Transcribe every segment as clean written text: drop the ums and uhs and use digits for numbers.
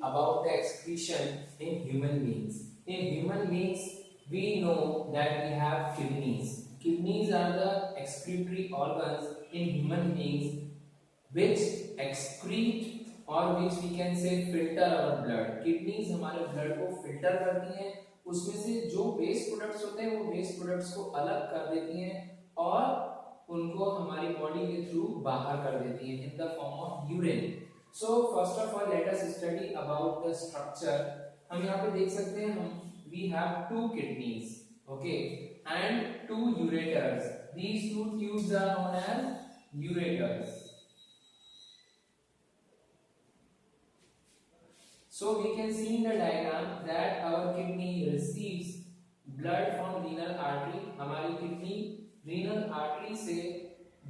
about the excretion in human beings. In human beings, we know that we have kidneys. Kidneys are the excretory organs in human beings which excrete or which we can say filter our blood. Kidneys हमारे blood को filter करती हैं, उसमें से जो waste products होते हैं वो waste products को अलग कर देती हैं और उनको हमारी बॉडी के थ्रू बाहर कर देती हैं in the form of urine. So first of all let us study about the structure. हम यहाँ पे देख सकते हैं हम we have two kidneys, okay, and two ureters. These two tubes are known as ureters. So we can see in the diagram that our kidney receives blood from renal artery. हमारी kidney renal artery से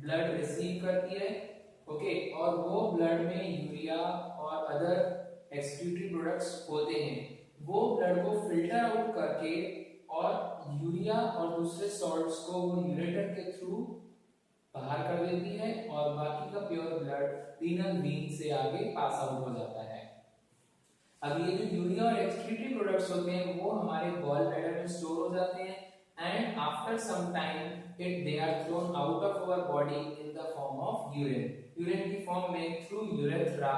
blood receive करती है, okay, और वो blood में urea और other excretory products होते हैं. वो blood को filter out करके और यूरिया और दूसरे salts को वो ureter के थ्रू बाहर कर देती है और बाकी का प्योर ब्लड रीनल वेन से आगे पास आउट हो जाता है. अब ये जो यूरिया और एक्सक्रीटरी प्रोडक्ट्स होते हैं वो हमारे गॉल ब्लैडर में स्टोर हो जाते हैं and after some time it they are thrown out of our body in the form of urine. Urine की फॉर्म में थ्रू यूरेथ्रा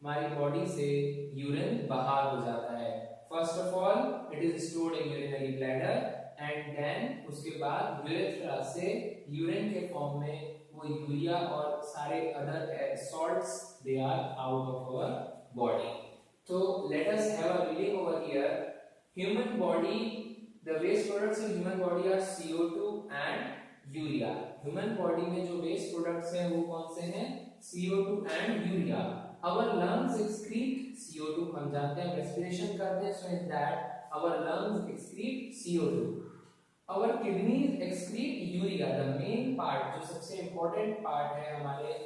हमारी बॉडी से यूरिन बाहर हो जाता है. First of all it is stored in urinary bladder and then उसके बाद यूरेथ्रा से यूरिन के फॉर्म में वो यूरिया और सारे other salts they are out of our body. So let us have a reading over here. Human body, the waste products in human body are CO2 and urea. Human body में जो waste products हैं वो कौन से हैं? CO2 and urea. Our lungs excrete CO2. हम जानते हैं respiration करते हैं, so in that our lungs excrete CO2. Our kidneys excrete urea. The main part जो सबसे important part है हमारे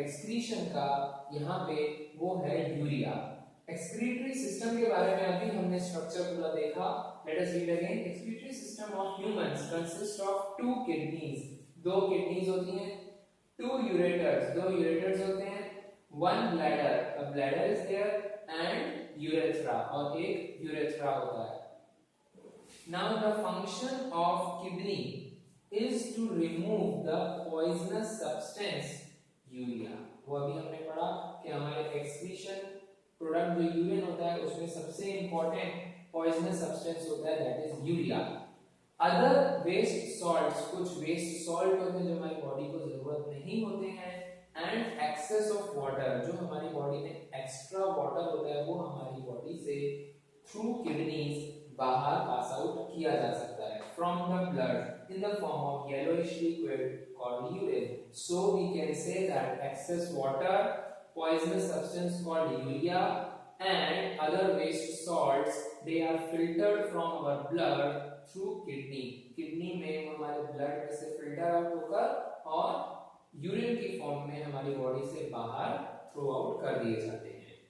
excretion का यहाँ पे वो है urea. एक्सक्रीटरी सिस्टम के बारे में अभी हमने स्ट्रक्चर पूरा देखा. Let us read again. Excretory system of humans consist of two kidneys. दो किडनीज होती हैं. Two ureters. दो यूरेटर्स होते हैं. One bladder. A bladder is there and urethra और एक यूरेथ्रा होता है. Now the function of kidney is to remove the poisonous substance urea. वो अभी हमने पढ़ा कि हमारे एक्सक्रीशन प्रोडक्ट जो यूरिन होता है उसमें सबसे इंपॉर्टेंट पॉइजनस सब्सटेंस होता है that is urea. Other waste salts, कुछ वेस्ट सॉल्ट होते हैं जो हमारी बॉडी को जरूरत नहीं होते हैं एंड एक्सेस ऑफ वाटर, जो हमारी बॉडी में एक्स्ट्रा वाटर होता है वो हमारी बॉडी से थ्रू किडनीज बाहर पास आउट किया जा सकता है from the blood in the form of yellowish liquid called urine. So we can say that excess water, poisonous substance called urea and other waste salts, they are filtered from our blood through kidney. Kidney में हमारे blood में से filter out होकर और urine की form में हमारी body से बाहर throw out कर दिए जाते हैं.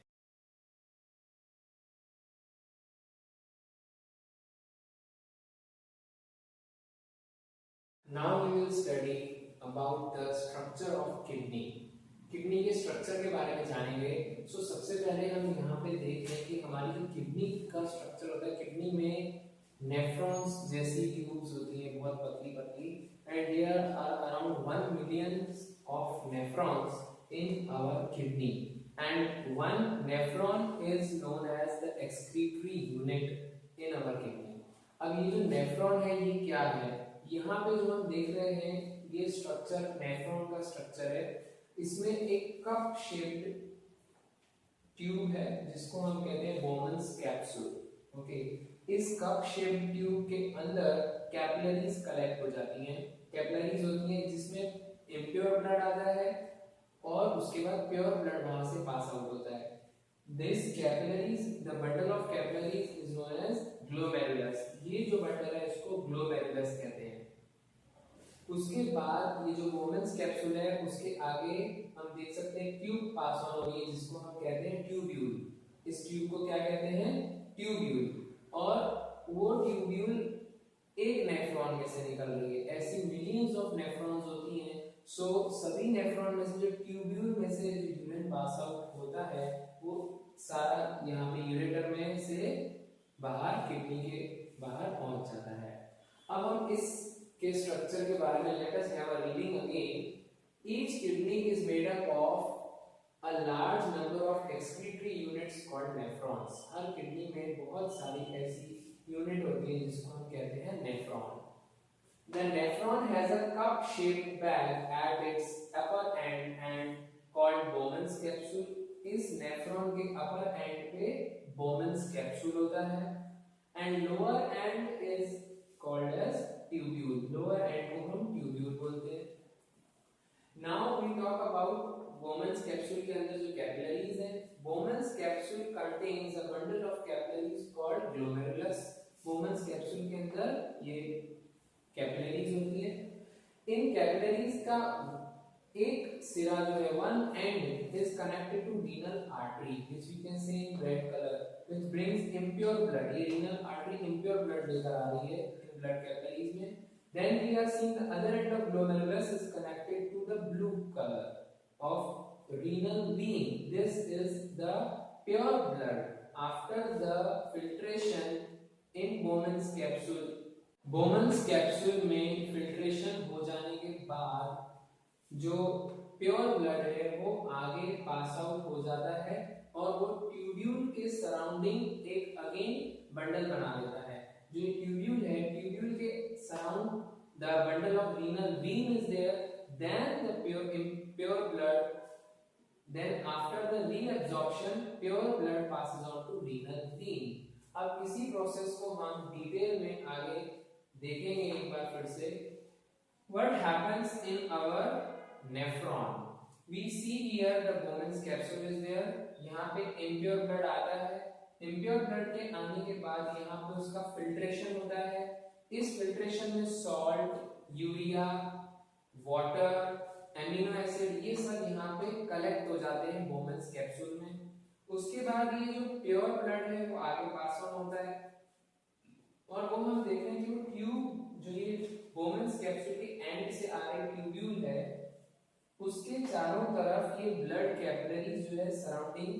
Now we will study about the structure of kidney. Kidney के स्ट्रक्चर के बारे में जानेंगे. सो सबसे पहले हम यहाँ पे देख रहे हैं कि हमारी जो किडनी का स्ट्रक्चर होता है, किडनी में नेफ्रॉन्स जैसी ट्यूब्स होती हैं बहुत पतली पतली and there are around 1 million of nephrons in our kidney and one nephron is known as the excretory unit in our kidney. अब ये जो नेफ्रॉन है ये क्या है? यहाँ पे जो हम देख रहे हैं ये स्ट्रक्चर नेफ्रॉन का स्ट्रक्चर है. इसमें एक कप शेप्ड ट्यूब है जिसको हम कहते हैं बोमन्स कैप्सूल. ओके, इस कप शेप्ड ट्यूब के अंदर कैपिलरीज कलेक्ट हो जाती हैं. कैपिलरीज होती हैं जिसमें इम्प्योर ब्लड आता है और उसके बाद प्योर ब्लड वहां से पास आउट होता है. This capillaries, the bundle of capillaries is known as glomerulus. ये जो बंडल है इसको ग्लोमेरुलस कहते हैं. उसके बाद ये जो वोमेन्स कैप्सूल है उसके आगे हम देख सकते हैं ट्यूब पास ऑन हो रही है जिसको हम कहते हैं ट्यूब्यूल. इस ट्यूब को क्या कहते हैं? ट्यूब्यूल. और वो ट्यूब्यूल एक नेफ्रॉन में से निकल रही है. ऐसी मिलियंस ऑफ नेफ्रॉन्स होती हैं. सो सभी नेफ्रॉन में से जो ट्यूब्यूल में से जो यूरिन पास आउट होता है वो सारा यहाँ पे यूरेटर में से बाहर किडनी के बाहर पहुंच जाता है। अब हम इस के स्ट्रक्चर के बारे में late us have a reading again. Each kidney is made up of a large number of excretory units called nephrons। Her kidney में बहुत सारी ऐसी यूनिट होती है जिसको हम कहते हैं nephron. The nephron has a cup-shaped bag at its upper end and called Bowman's capsule। इस नेफ्रॉन के अपर एंड पे Bowman's capsule होता है and lower end is called as tubule। lower end को हम tubule बोलते हैं। Now we talk about Bowman's capsule के अंदर जो कैपिलरीज हैं। Bowman's capsule contains a bundle of capillaries called glomerulus। Bowman's capsule के अंदर ये कैपिलरीज होती है। इन कैपिलरीज का एक सिरा जो है one end is connected to renal artery which we can say in red colour which brings impure blood. ये रीनल आर्टरी इम्प्योर ब्लड लेकर आ रही है इन ब्लड कैपिलरीज में। Then we are seeing the other end of glomerulus is connected to the blue color of renal vein। This is the pure blood after the filtration in Bowman's capsule। Bowman's capsule में filtration हो जाने के बाद जो pure blood है वो आगे pass out हो जाता है और वो ट्यूब्यूल के सराउंडिंग एक अगेन बंडल बना देता है। जो ट्यूब्यूल है, ट्यूब्यूल के surround the bundle of renal vein is there, then the pure blood, then after the reabsorption pure blood passes on to renal vein। अब इसी प्रोसेस को हम डिटेल में आगे देखेंगे एक बार फिर से। What happens in our nephron? We see here the Bowman's capsule is there। यहाँ पे impure blood आता है। impure blood के आने के बाद यहाँ पे उसका फिल्ट्रेशन होता है। इस फिल्ट्रेशन में salt, urea, water, amino acid ये सब यहाँ पे कलेक्ट हो जाते हैं बोमन्स कैप्सूल में। उसके बाद ये जो प्योर ब्लड है वो आगे पास ऑन होता है और वो हम देख रहे हैं कि वो ट्यूब जो ये बोमन्स कैप्सूल के एंड से आ रही ट्यूब्यूल है उसके चारों तरफ ये ब्लड कैपिलरीज जो है सराउंडिंग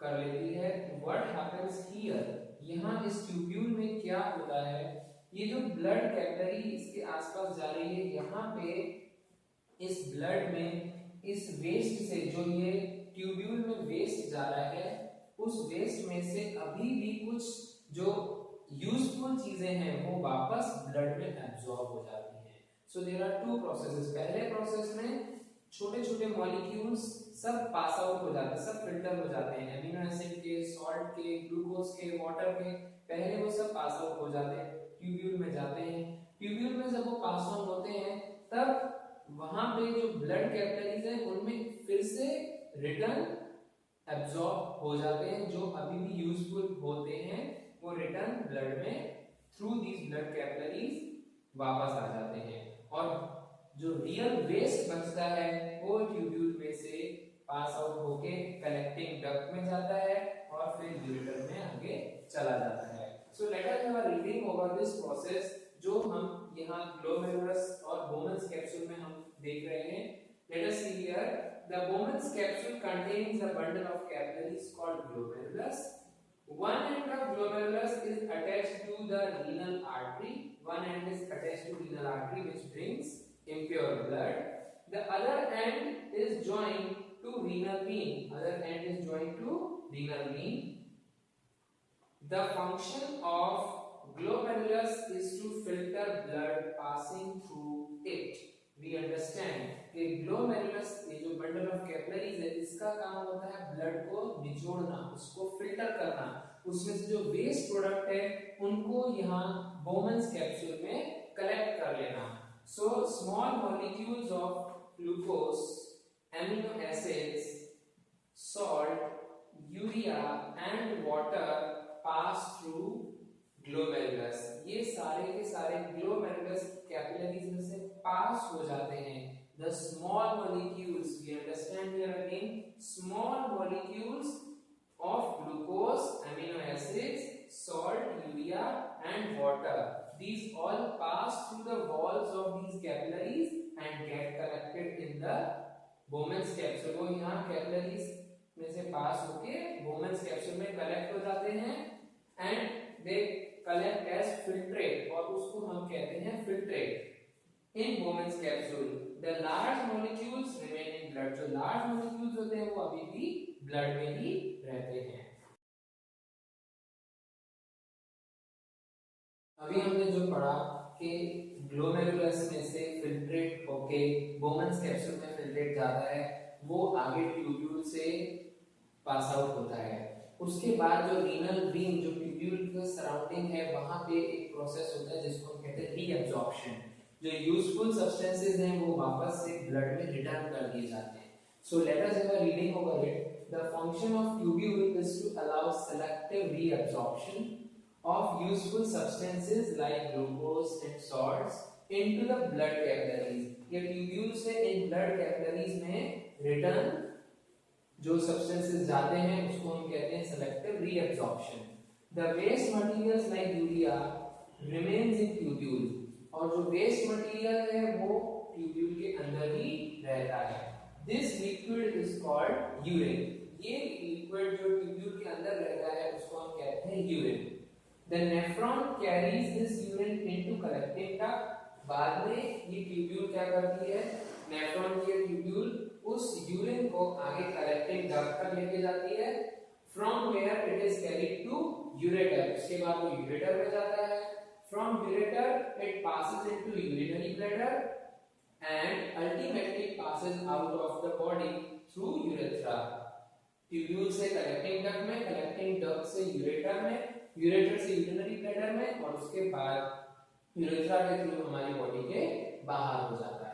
कर लेती है। व्हाट हैपेंस हियर, यहाँ इस ट्यूब्यूल में क्या होता है, ये जो ब्लड कैपिलरी इसके आसपास जा रही है यहाँ पे इस ब्लड में इस वेस्ट से जो ये ट्यूब्यूल में वेस्ट जा रहा है उस वेस्ट में से अभी भी कुछ जो यूजफुल चीजें हैं वो वापस ब्लड में एब्जॉर्ब हो जाती हैं। So there are two processes. पहले प्रोसेस में छोटे छोटे मॉलिक्यूल्स सब पास आउट हो जाते हैं, सब फिल्टर हो जाते हैं, एमिनो एसिड के, सॉल्ट के, ग्लूकोज के, वाटर के, पहले वो सब पास आउट हो जाते हैं, ट्यूब्यूल में जाते हैं। ट्यूब्यूल में जब वो पास ऑन होते हैं तब वहां पे जो ब्लड कैपिलरीज हैं उनमें फिर से रिटर्न एब्जॉर्ब हो जाते हैं, जो अभी भी यूजफुल होते हैं वो रिटर्न ब्लड में थ्रू दीज ब्लड कैपिलरीज वापस आ जाते हैं और जो रियल वेस्ट बचता है वो ट्यूब्यूल में से पास आउट होके कलेक्टिंग डक्ट में जाता है और फिर यूरेटर में आगे चला जाता है। सो let us have a reading over this process जो हम यहाँ ग्लोमेरुलस और बोमन्स कैप्सूल में हम देख रहे हैं। Let us see here the Bowman's capsule contains a bundle of capillaries called glomerulus. One end of glomerulus is attached to the renal artery। One end is attached to renal artery which brings impure blood। The other end is joined to renal vein। Other end is joined to renal vein। The function of glomerulus is to filter blood passing through it। We understand कि glomerulus ये जो bundle of capillaries है इसका काम होता है blood को निचोड़ना, उसको फिल्टर करना, उसमें से जो वेस्ट प्रोडक्ट है उनको यहाँ बोमन्स कैप्सूल में कलेक्ट कर लेना। So small molecules of glucose, amino acids, salt, urea and water pass through glomerulus। ये सारे के सारे glomerulus capillaries में से पास हो जाते हैं। The small molecules, we understand here again, small molecules of glucose, amino acids, salt, urea and water, these all pass through the walls of these capillaries and get collected in the Bowman's capsule। वो यहाँ capillaries में से पास होके Bowman's collect हो जाते हैं and they collect as filtrate, और उसको हम कहते हैं filtrate in Bowman's capsule. The large molecules remain in blood, जो लार्ज मॉलिक्यूल्स होते हैं वो अभी भी ब्लड में ही रहते हैं। अभी हमने जो पढ़ा कि ग्लोमेरुलस में से फिल्ट्रेट होके वुमेन्स कैप्सूल में फिल्ट्रेट जाता है, वो आगे ट्यूब्यूल से पास आउट होता है। उसके बाद जो रीनल रिंग जो ट्यूब्यूल के सराउंडिंग है वहां पे एक प्रोसेस होता है जिसको हम कहते हैं रीअब्जॉर्प्शन। जो यूजफुल सब्सटेंसेस हैं वो वापस से ब्लड में रिटर्न कर दिए जाते हैं। So let us have a reading over it. The function of tubule is to allow selective reabsorption of useful substances like glucose and salts into the blood capillaries। ये ट्यूब्यूल से इन blood capillaries में return जो substances जाते हैं उसको हम कहते हैं selective reabsorption. The waste materials like urea remains in tubule, और जो वेस्ट मटेरियल है वो ट्यूब्यूल के अंदर ही रहता है। This liquid is called urine. ये लिक्विड जो ट्यूब्यूल के अंदर रहता है उसको हम कहते हैं urine. The nephron carries this urine into collecting duct। बाद में ये ट्यूब्यूल क्या करती है, नेफ्रॉन की ट्यूब्यूल उस यूरिन को आगे कलेक्टिंग डक्ट तक लेके जाती है, from where it is carried to ureter। उसके बाद वो यूरेटर में जाता है। From ureter it passes into urinary bladder and ultimately passes out of the body through urethra। Tubule से कलेक्टिंग डक्ट में, कलेक्टिंग डक्ट से यूरेटर में, यूरेटर से यूरिनरी ब्लैडर में, और उसके बाद यूरेथ्रा के थ्रू हमारी बॉडी के बाहर हो जाता है।